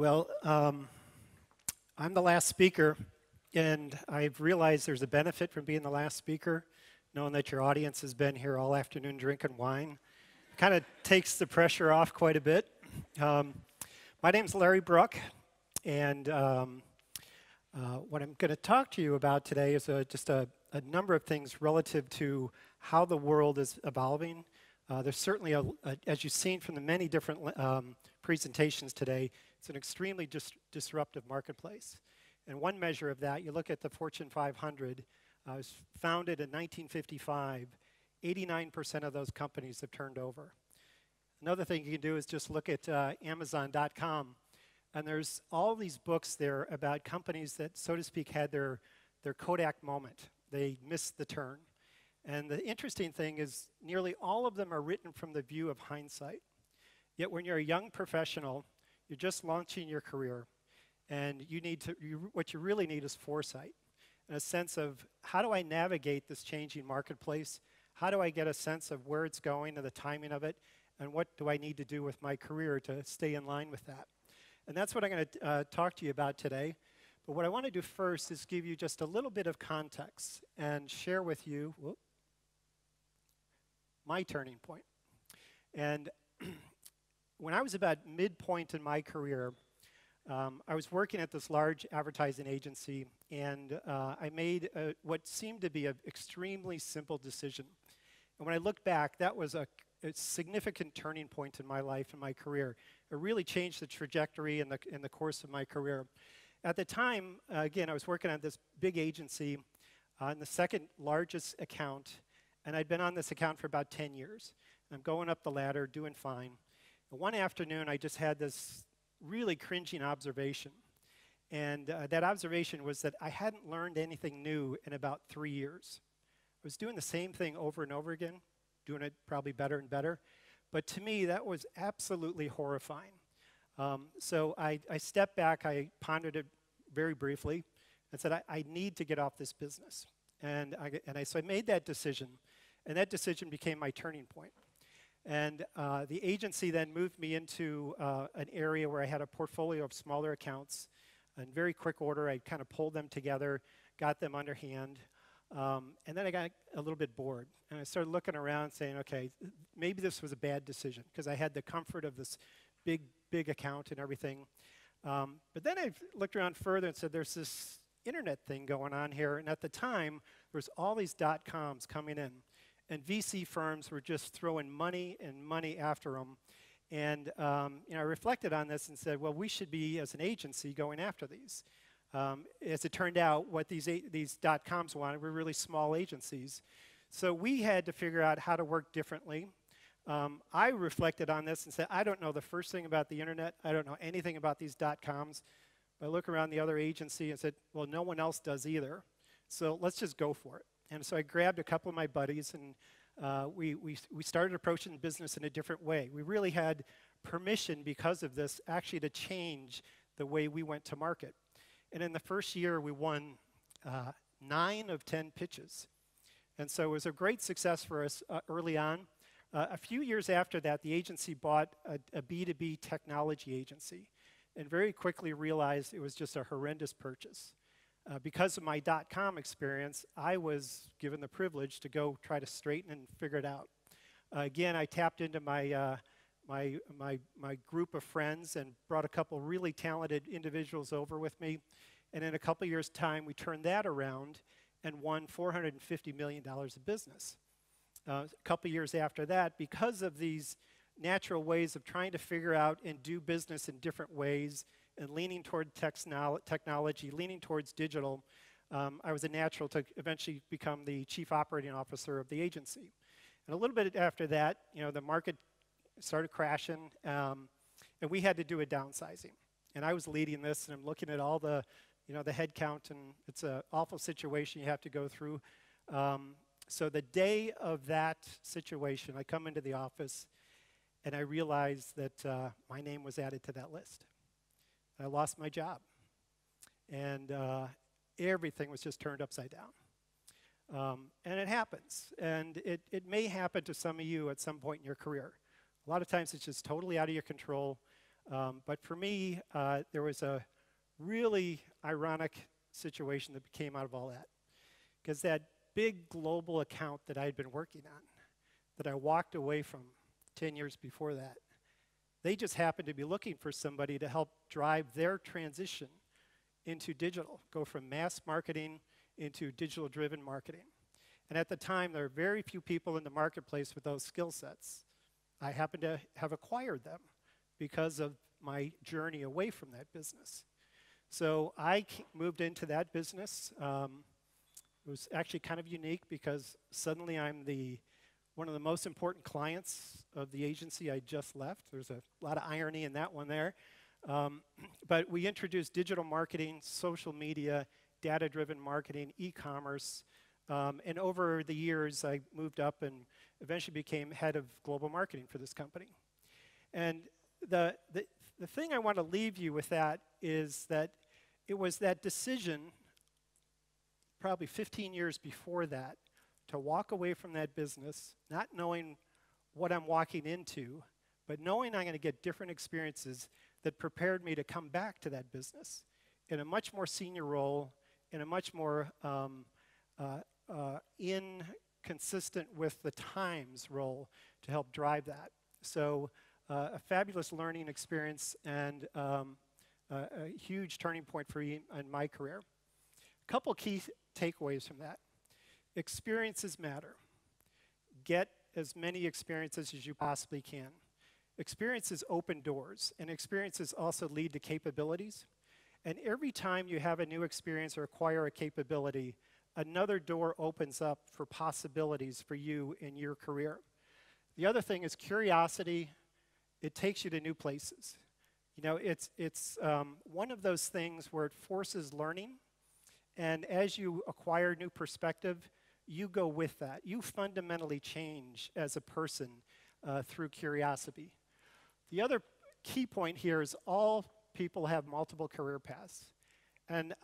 Well, I'm the last speaker, and I've realized there's a benefit from being the last speaker, knowing that your audience has been here all afternoon drinking wine. Kind of takes the pressure off quite a bit. My name's Larry Bruck, and what I'm going to talk to you about today is just a number of things relative to how the world is evolving. There's certainly, as you've seen from the many different presentations today, it's an extremely disruptive marketplace. And one measure of that, you look at the Fortune 500, it was founded in 1955. 89% of those companies have turned over. Another thing you can do is just look at Amazon.com. And there's all these books there about companies that, so to speak, had their Kodak moment. They missed the turn. And the interesting thing is nearly all of them are written from the view of hindsight. Yet when you're a young professional, you're just launching your career, and what you really need is foresight, and a sense of how do I navigate this changing marketplace? How do I get a sense of where it's going and the timing of it, and what do I need to do with my career to stay in line with that? And that's what I'm going to talk to you about today. But what I want to do first is give you just a little bit of context and share with you my turning point. And when I was about midpoint in my career, I was working at this large advertising agency, and I made what seemed to be an extremely simple decision. And when I look back, that was a significant turning point in my life and my career. It really changed the trajectory in the course of my career. At the time, again, I was working on this big agency in the second largest account, and I'd been on this account for about 10 years. I'm going up the ladder, doing fine. And one afternoon, I just had this really cringing observation. And that observation was that I hadn't learned anything new in about 3 years. I was doing the same thing over and over again, doing it probably better and better. But to me, that was absolutely horrifying. So I stepped back, I pondered it very briefly, and said, I need to get off this business. So I made that decision, and that decision became my turning point. And the agency then moved me into an area where I had a portfolio of smaller accounts. In very quick order, I kind of pulled them together, got them underhand, and then I got a little bit bored. And I started looking around saying, okay, maybe this was a bad decision, because I had the comfort of this big account and everything. But then I looked around further and said, there's this internet thing going on here. And at the time, there was all these .coms coming in. And VC firms were just throwing money and money after them. And I reflected on this and said, well, we should be, as an agency, going after these. As it turned out, what these .coms wanted were really small agencies. So we had to figure out how to work differently. I reflected on this and said, I don't know the first thing about the internet. I don't know anything about these .coms. But I look around the other agency and said, well, no one else does either. So let's just go for it. And so I grabbed a couple of my buddies, and we started approaching business in a different way. We really had permission, because of this, actually to change the way we went to market. And in the first year, we won 9 of 10 pitches. And so it was a great success for us early on. A few years after that, the agency bought a B2B technology agency, and very quickly realized it was just a horrendous purchase. Because of my .com experience, I was given the privilege to go try to straighten and figure it out. Again, I tapped into my group of friends and brought a couple really talented individuals over with me. And in a couple years' time, we turned that around and won $450 million of business. A couple years after that, because of these natural ways of trying to figure out and do business in different ways, and leaning toward technology, leaning towards digital, I was a natural to eventually become the chief operating officer of the agency. And a little bit after that, the market started crashing, and we had to do a downsizing. And I was leading this, and I'm looking at all the head count, and it's an awful situation you have to go through. So the day of that situation, I come into the office, and I realized that my name was added to that list. I lost my job, and everything was just turned upside down. And it happens, and it may happen to some of you at some point in your career. A lot of times it's just totally out of your control. But for me, there was a really ironic situation that came out of all that. Because that big global account that I had been working on, that I walked away from 10 years before that, they just happened to be looking for somebody to help drive their transition into digital, go from mass marketing into digital-driven marketing. And at the time, there were very few people in the marketplace with those skill sets. I happened to have acquired them because of my journey away from that business. So I moved into that business. It was actually kind of unique because suddenly I'm one of the most important clients of the agency I just left. There's a lot of irony in that one there. But we introduced digital marketing, social media, data-driven marketing, e-commerce, and over the years I moved up and eventually became head of global marketing for this company. And the thing I want to leave you with that is that it was that decision probably 15 years before that to walk away from that business, not knowing what I'm walking into, but knowing I'm going to get different experiences that prepared me to come back to that business in a much more senior role, in a much more consistent with the times role to help drive that. So a fabulous learning experience and a huge turning point for me in my career. A couple key takeaways from that. Experiences matter. Get as many experiences as you possibly can. Experiences open doors, and experiences also lead to capabilities. And every time you have a new experience or acquire a capability, another door opens up for possibilities for you in your career. The other thing is curiosity. It takes you to new places. You know, it's one of those things where it forces learning, and as you acquire new perspective, you go with that. You fundamentally change as a person through curiosity. The other key point here is all people have multiple career paths. And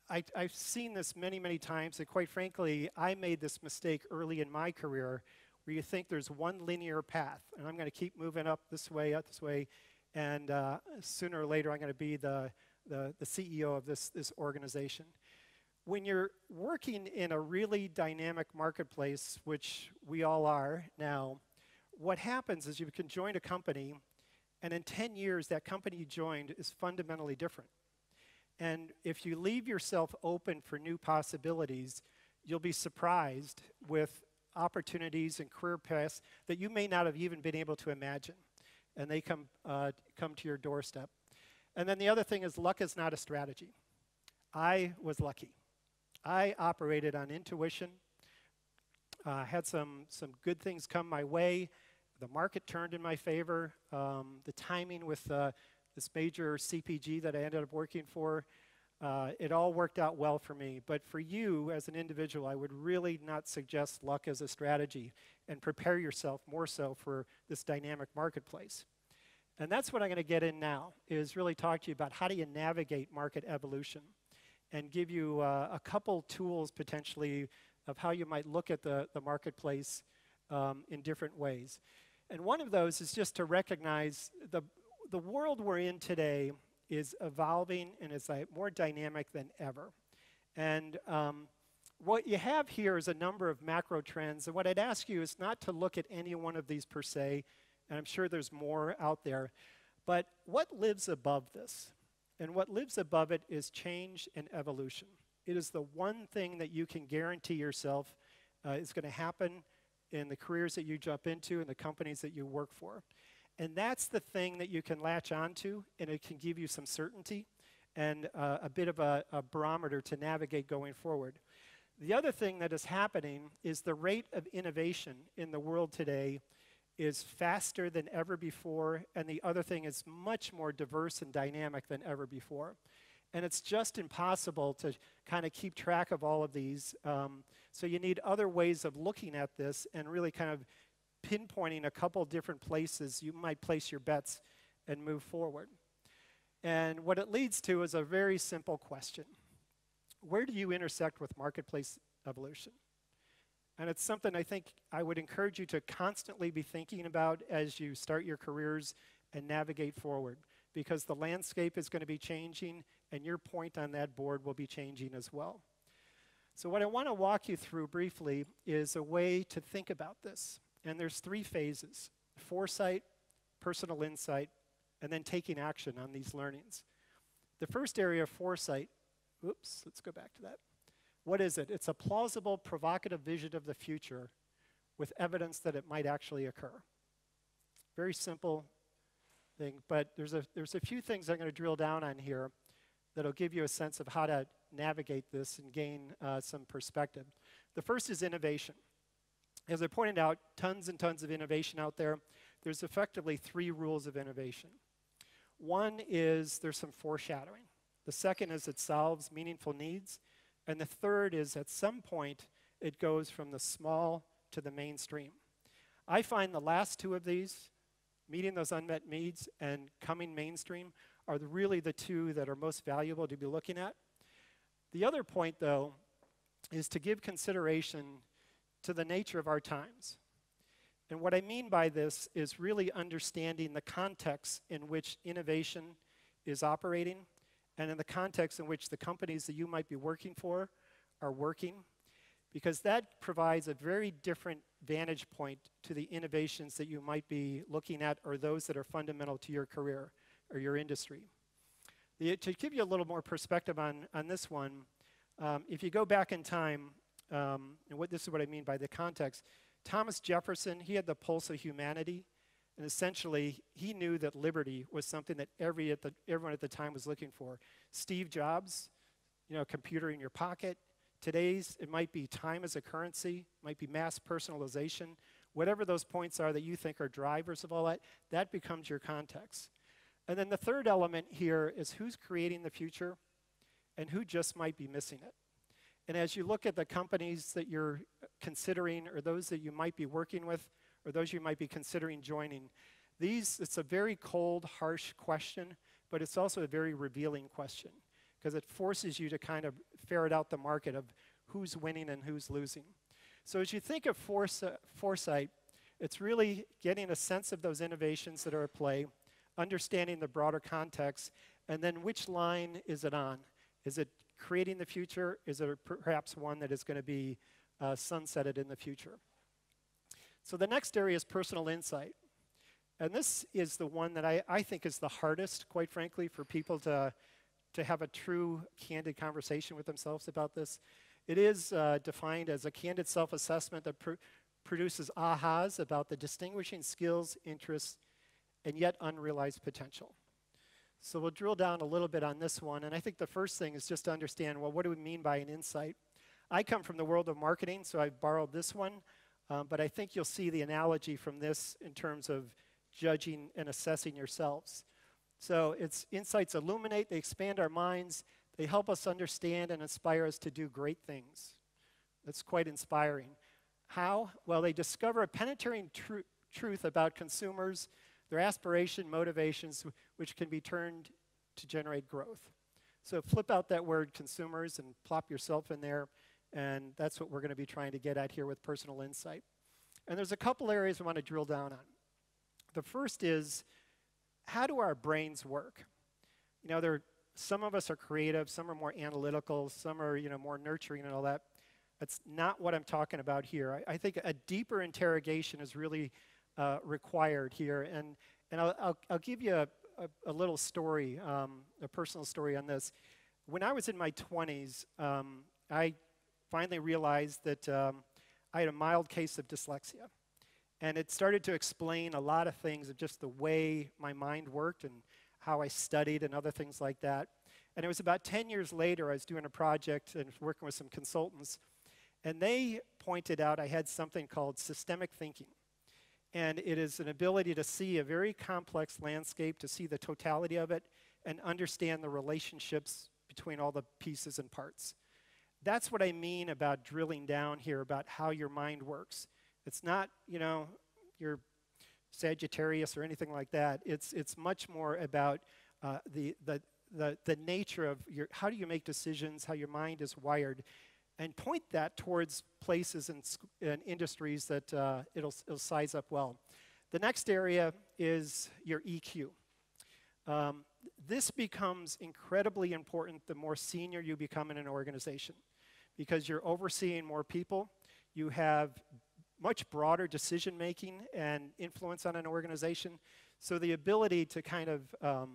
I've seen this many, many times, and quite frankly, I made this mistake early in my career where you think there's one linear path, and I'm going to keep moving up this way, and sooner or later I'm going to be the CEO of this organization. When you're working in a really dynamic marketplace, which we all are now, what happens is you can join a company, and in 10 years, that company you joined is fundamentally different. And if you leave yourself open for new possibilities, you'll be surprised with opportunities and career paths that you may not have even been able to imagine. And they come to your doorstep. And then the other thing is luck is not a strategy. I was lucky. I operated on intuition, had some good things come my way. The market turned in my favor. The timing with this major CPG that I ended up working for, it all worked out well for me. But for you as an individual, I would really not suggest luck as a strategy and prepare yourself more so for this dynamic marketplace. And that's what I'm going to get in now, is really talk to you about how do you navigate market evolution and give you a couple tools potentially of how you might look at the marketplace in different ways. And one of those is just to recognize the world we're in today is evolving and is more dynamic than ever. And what you have here is a number of macro trends. And what I'd ask you is not to look at any one of these per se, and I'm sure there's more out there, but what lives above this? And what lives above it is change and evolution. It is the one thing that you can guarantee yourself is going to happen in the careers that you jump into and the companies that you work for. And that's the thing that you can latch onto, and it can give you some certainty and a bit of a barometer to navigate going forward. The other thing that is happening is the rate of innovation in the world today is faster than ever before, and the other thing is much more diverse and dynamic than ever before. And it's just impossible to kind of keep track of all of these. So you need other ways of looking at this and really kind of pinpointing a couple different places you might place your bets and move forward. And what it leads to is a very simple question. Where do you intersect with marketplace evolution? And it's something I think I would encourage you to constantly be thinking about as you start your careers and navigate forward. because the landscape is going to be changing and your point on that board will be changing as well. So what I want to walk you through briefly is a way to think about this. And there's 3 phases: foresight, personal insight, and then taking action on these learnings. The first area of foresight, oops, let's go back to that. What is it? It's a plausible, provocative vision of the future with evidence that it might actually occur. Very simple thing, but there's a few things I'm going to drill down on here that'll give you a sense of how to navigate this and gain some perspective. The first is innovation. As I pointed out, tons and tons of innovation out there. There's effectively 3 rules of innovation. One is there's some foreshadowing. The second is it solves meaningful needs. And the third is at some point it goes from the small to the mainstream. I find the last 2 of these, meeting those unmet needs and coming mainstream, are really the 2 that are most valuable to be looking at. The other point, though, is to give consideration to the nature of our times. And what I mean by this is really understanding the context in which innovation is operating and in the context in which the companies that you might be working for are working, because that provides a very different vantage point to the innovations that you might be looking at or those that are fundamental to your career or your industry. To give you a little more perspective on this one, if you go back in time, and this is what I mean by the context, Thomas Jefferson, he had the pulse of humanity, and essentially he knew that liberty was something that everyone at the time was looking for. Steve Jobs, computer in your pocket. Today's, it might be time as a currency, might be mass personalization. Whatever those points are that you think are drivers of all that, that becomes your context. And then the third element here is who's creating the future and who just might be missing it. And as you look at the companies that you're considering or those that you might be working with or those you might be considering joining, it's a very cold, harsh question, but it's also a very revealing question because it forces you to kind of ferret out the market of who's winning and who's losing. So as you think of foresight, it's really getting a sense of those innovations that are at play, understanding the broader context, and then which line is it on? Is it creating the future? Is it perhaps one that is going to be sunsetted in the future? So the next area is personal insight. And this is the one that I think is the hardest, quite frankly, for people to have a true, candid conversation with themselves about this. It is defined as a candid self-assessment that produces ahas about the distinguishing skills, interests, and yet unrealized potential. So we'll drill down a little bit on this one, and I think the first thing is just to understand, well, what do we mean by an insight? I come from the world of marketing, so I've borrowed this one, but I think you'll see the analogy from this in terms of judging and assessing yourselves. So it's insights illuminate, they expand our minds, they help us understand and inspire us to do great things. That's quite inspiring. How? Well, they discover a penetrating truth about consumers, their aspiration, motivations, which can be turned to generate growth. So flip out that word consumers and plop yourself in there, and that's what we're going to be trying to get at here with personal insight. And there's a couple areas I want to drill down on. The first is, how do our brains work? Some of us are creative, some are more analytical, some are more nurturing and all that. That's not what I'm talking about here. I think a deeper interrogation is really required here, and I'll give you a little story, a personal story on this. When I was in my 20s, I finally realized that I had a mild case of dyslexia, and it started to explain a lot of things of just the way my mind worked and how I studied and other things like that. And it was about 10 years later, I was doing a project and working with some consultants, and they pointed out I had something called systemic thinking. And it is an ability to see a very complex landscape, to see the totality of it, and understand the relationships between all the pieces and parts. That's what I mean about drilling down here about how your mind works. It's not, you're Sagittarius or anything like that. It's much more about the nature of how do you make decisions, how your mind is wired, and point that towards places and industries that it'll size up well. The next area is your EQ. This becomes incredibly important the more senior you become in an organization, because you're overseeing more people, you have much broader decision making and influence on an organization. So the ability to kind of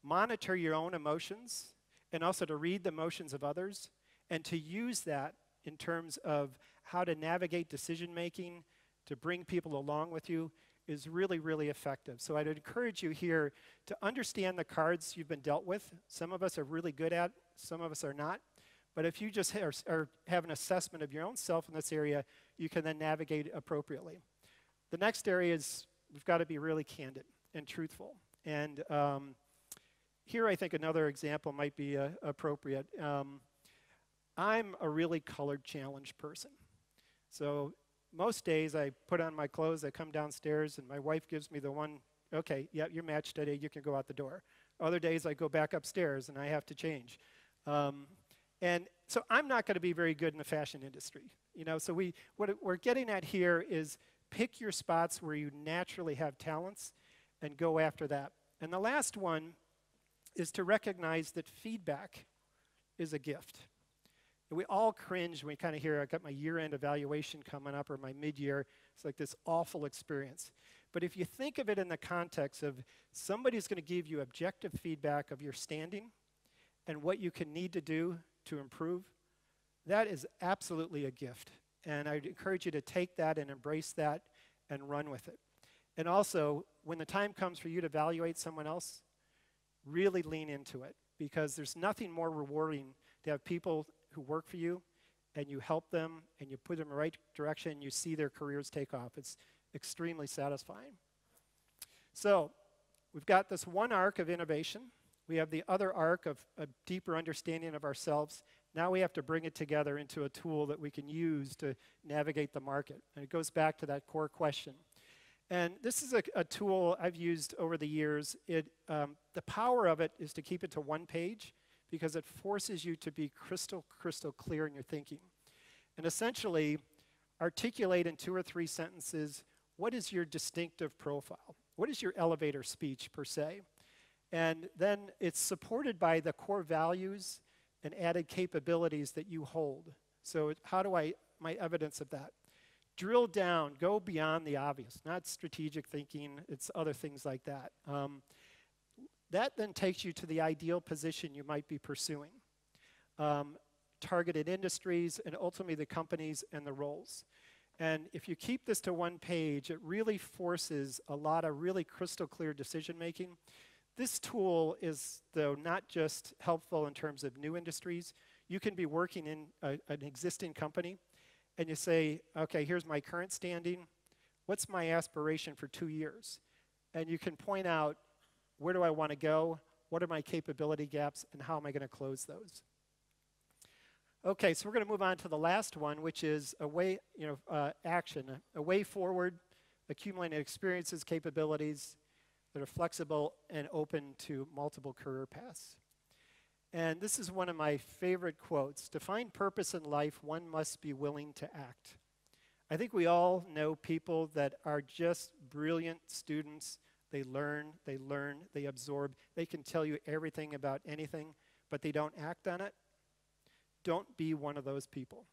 monitor your own emotions and also to read the emotions of others and to use that in terms of how to navigate decision making, to bring people along with you, is really, really effective. So I'd encourage you here to understand the cards you've been dealt with. Some of us are really good at, some of us are not. But if you just have an assessment of your own self in this area, you can then navigate appropriately. The next area is we've got to be really candid and truthful. And here I think another example might be appropriate. I'm a really colored challenged person. So most days I put on my clothes, I come downstairs, and my wife gives me the one, okay, yeah, you're matched today, you can go out the door. Other days I go back upstairs and I have to change. And so I'm not going to be very good in the fashion industry. You know, so what we're getting at here is pick your spots where you naturally have talents and go after that. And the last one is to recognize that feedback is a gift. And we all cringe when we kind of hear, I got my year-end evaluation coming up or my mid-year. It's like this awful experience. But if you think of it in the context of somebody's going to give you objective feedback of your standing and what you can need to do to improve, that is absolutely a gift. And I'd encourage you to take that and embrace that and run with it. And also, when the time comes for you to evaluate someone else, really lean into it, because there's nothing more rewarding to have people who work for you and you help them and you put them in the right direction and you see their careers take off. It's extremely satisfying. So we've got this one arc of innovation. We have the other arc of a deeper understanding of ourselves. Now we have to bring it together into a tool that we can use to navigate the market. And it goes back to that core question. And this is a tool I've used over the years. The power of it is to keep it to one page, because it forces you to be crystal clear in your thinking. And essentially, articulate in 2 or 3 sentences, what is your distinctive profile? What is your elevator speech, per se? And then it's supported by the core values and added capabilities that you hold. So how do my evidence of that? Drill down, go beyond the obvious, not strategic thinking, it's other things like that. That then takes you to the ideal position you might be pursuing. Targeted industries, and ultimately the companies and the roles. And if you keep this to one page, it really forces a lot of really crystal clear decision making. This tool is, though, not just helpful in terms of new industries. You can be working in an existing company, and you say, okay, here's my current standing. What's my aspiration for 2 years? And you can point out, where do I want to go? What are my capability gaps? And how am I going to close those? Okay, so we're going to move on to the last one, which is a way, action, a way forward, accumulating experiences, capabilities that are flexible and open to multiple career paths. And this is one of my favorite quotes. To find purpose in life, one must be willing to act. I think we all know people that are just brilliant students. They learn, they absorb. They can tell you everything about anything, but they don't act on it. Don't be one of those people.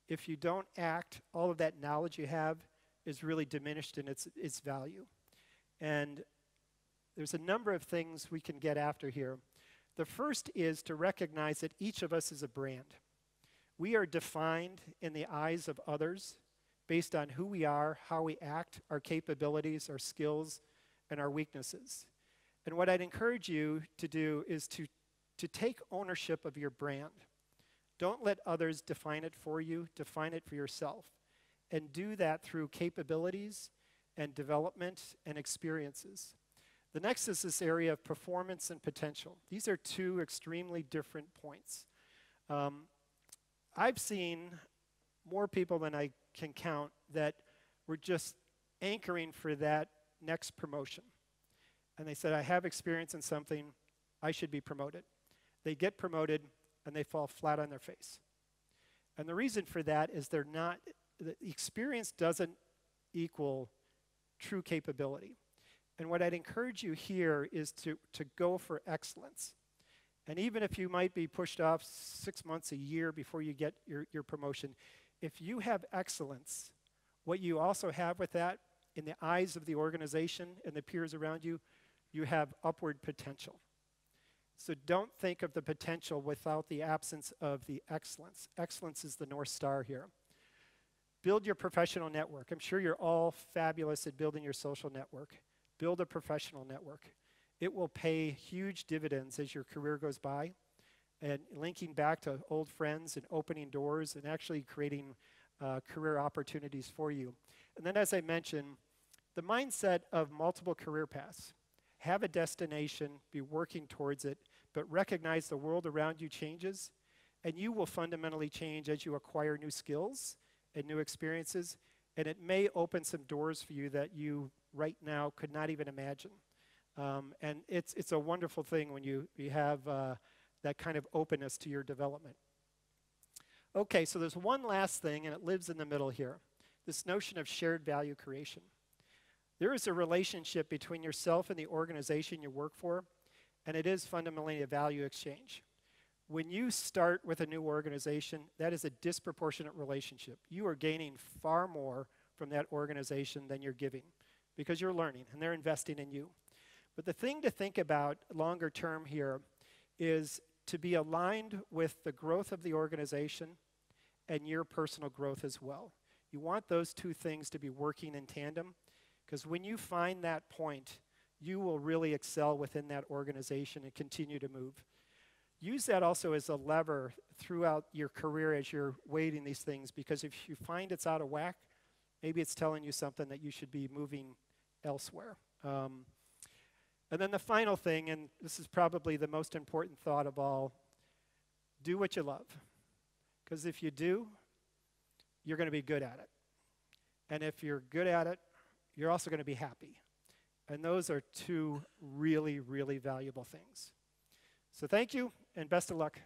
If you don't act, all of that knowledge you have is really diminished in its value. And there's a number of things we can get after here. The first is to recognize that each of us is a brand. We are defined in the eyes of others based on who we are, how we act, our capabilities, our skills, and our weaknesses. And what I'd encourage you to do is to take ownership of your brand. Don't let others define it for you. Define it for yourself. And do that through capabilities and development and experiences. The next is this area of performance and potential. These are 2 extremely different points. I've seen more people than I can count that were just anchoring for that next promotion. And they said, I have experience in something, I should be promoted. They get promoted and they fall flat on their face. And the reason for that is the experience doesn't equal true capability. And what I'd encourage you here is to go for excellence. And even if you might be pushed off 6 months, a year before you get your promotion, if you have excellence, what you also have with that, in the eyes of the organization and the peers around you, you have upward potential. So don't think of the potential without the absence of the excellence. Excellence is the North Star here. Build your professional network. I'm sure you're all fabulous at building your social network. Build a professional network. It will pay huge dividends as your career goes by, and linking back to old friends and opening doors and actually creating career opportunities for you. And then, as I mentioned, the mindset of multiple career paths. Have a destination, be working towards it, but recognize the world around you changes, and you will fundamentally change as you acquire new skills and new experiences, and it may open some doors for you that you right now could not even imagine. And it's a wonderful thing when you have that kind of openness to your development. Okay, so there's one last thing, and it lives in the middle here. This notion of shared value creation. There is a relationship between yourself and the organization you work for, and it is fundamentally a value exchange. When you start with a new organization, that is a disproportionate relationship. You are gaining far more from that organization than you're giving because you're learning and they're investing in you. But the thing to think about longer term here is to be aligned with the growth of the organization and your personal growth as well. You want those two things to be working in tandem, because when you find that point, you will really excel within that organization and continue to move. Use that also as a lever throughout your career as you're weighting these things, because if you find it's out of whack, maybe it's telling you something that you should be moving elsewhere. And then the final thing, and this is probably the most important thought of all, do what you love. Because if you do, you're going to be good at it. And if you're good at it, you're also going to be happy. And those are two really, really valuable things. So thank you, and best of luck.